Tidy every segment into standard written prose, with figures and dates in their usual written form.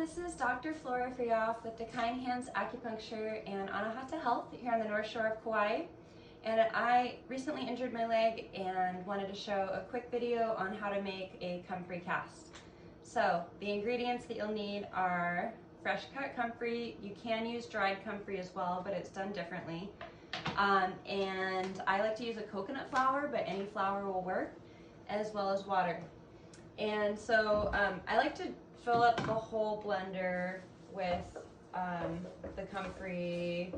this is Dr. Flora Freeauf with the Kind Hands Acupuncture and Anahata Health here on the North Shore of Kauai. And I recently injured my leg and wanted to show a quick video on how to make a comfrey cast. So the ingredients that you'll need are fresh cut comfrey. You can use dried comfrey as well, but it's done differently. And I like to use a coconut flour, but any flour will work, as well as water. And so I like to fill up the whole blender with the comfrey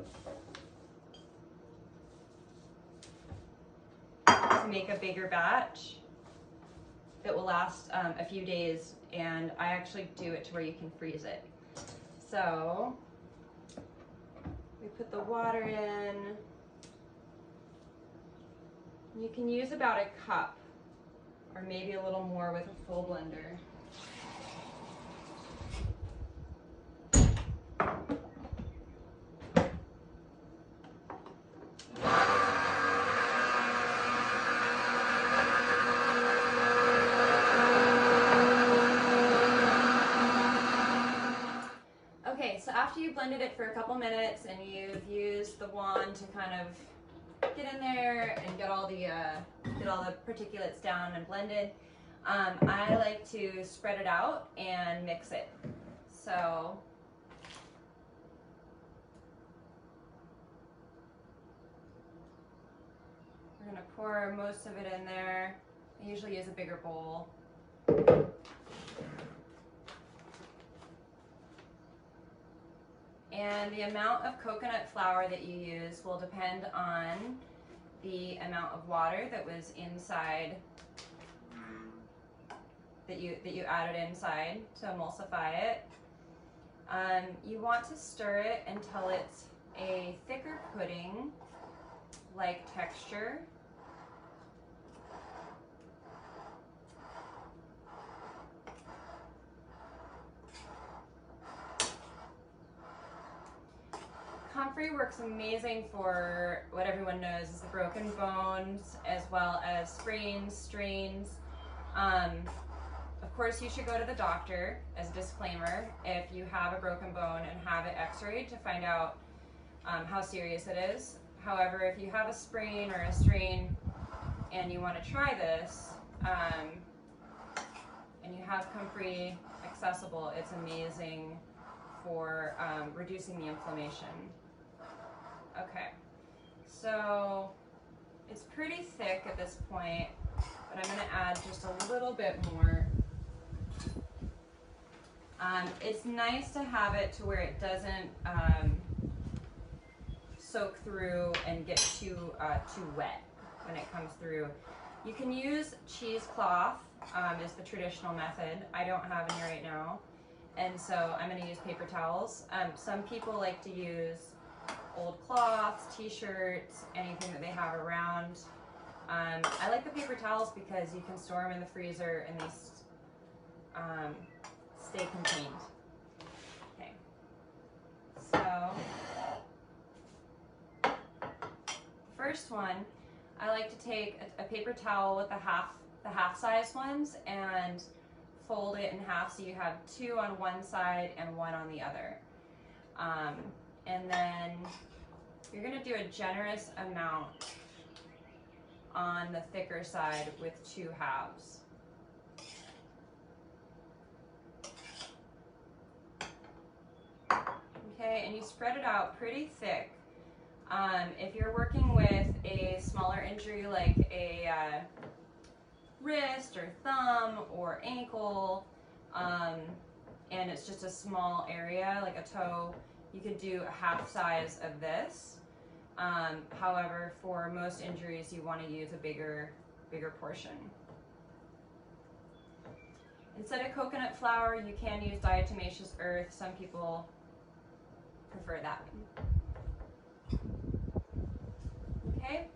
to make a bigger batch that will last a few days, and I actually do it to where you can freeze it. So we put the water in. You can use about a cup or maybe a little more with a full blender. Okay, so after you've blended it for a couple minutes and you've used the wand to kind of get in there and get all the particulates down and blended, I like to spread it out and mix it. So we're going to pour most of it in there. I usually use a bigger bowl. And the amount of coconut flour that you use will depend on the amount of water that was inside, that you added inside to emulsify it. You want to stir it until it's a thicker pudding-like texture. Comfrey works amazing for what everyone knows is the broken bones, as well as sprains, strains. Of course, you should go to the doctor, as a disclaimer, if you have a broken bone and have it x-rayed to find out how serious it is. However, if you have a sprain or a strain and you want to try this, and you have comfrey accessible, it's amazing for reducing the inflammation. Okay, so it's pretty thick at this point, but I'm going to add just a little bit more. It's nice to have it to where it doesn't soak through and get too wet when it comes through. You can use cheesecloth, is the traditional method. I don't have any right now, and so I'm going to use paper towels. Some people like to use old cloths, t-shirts, anything that they have around. I like the paper towels because you can store them in the freezer and they stay contained. Okay, so first one, I like to take a paper towel with the half size ones and fold it in half so you have two on one side and one on the other. And then you're going to do a generous amount on the thicker side with two halves. Okay, and you spread it out pretty thick. If you're working with a smaller injury like a wrist or thumb or ankle, and it's just a small area like a toe, you could do a half size of this. However, for most injuries, you want to use a bigger portion. Instead of coconut flour, you can use diatomaceous earth. Some people prefer that. Okay,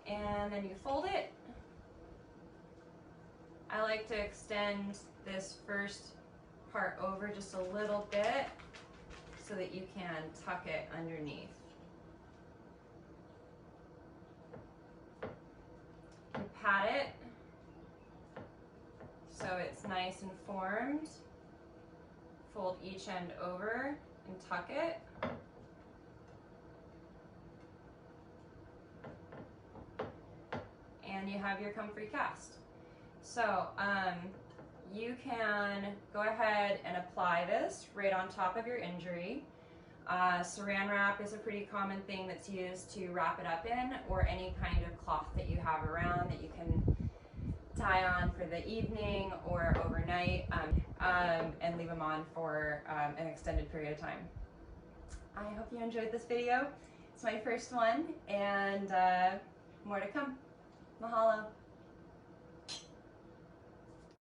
and then you fold it. I like to extend this first part over just a little bit so that you can tuck it underneath. You pat it so it's nice and formed. fold each end over and tuck it. And you have your comfrey cast. So you can go ahead and apply this right on top of your injury. Saran wrap is a pretty common thing that's used to wrap it up in, or any kind of cloth that you have around that you can tie on for the evening or overnight, and leave them on for an extended period of time. I hope you enjoyed this video. It's my first one, and more to come. Mahalo.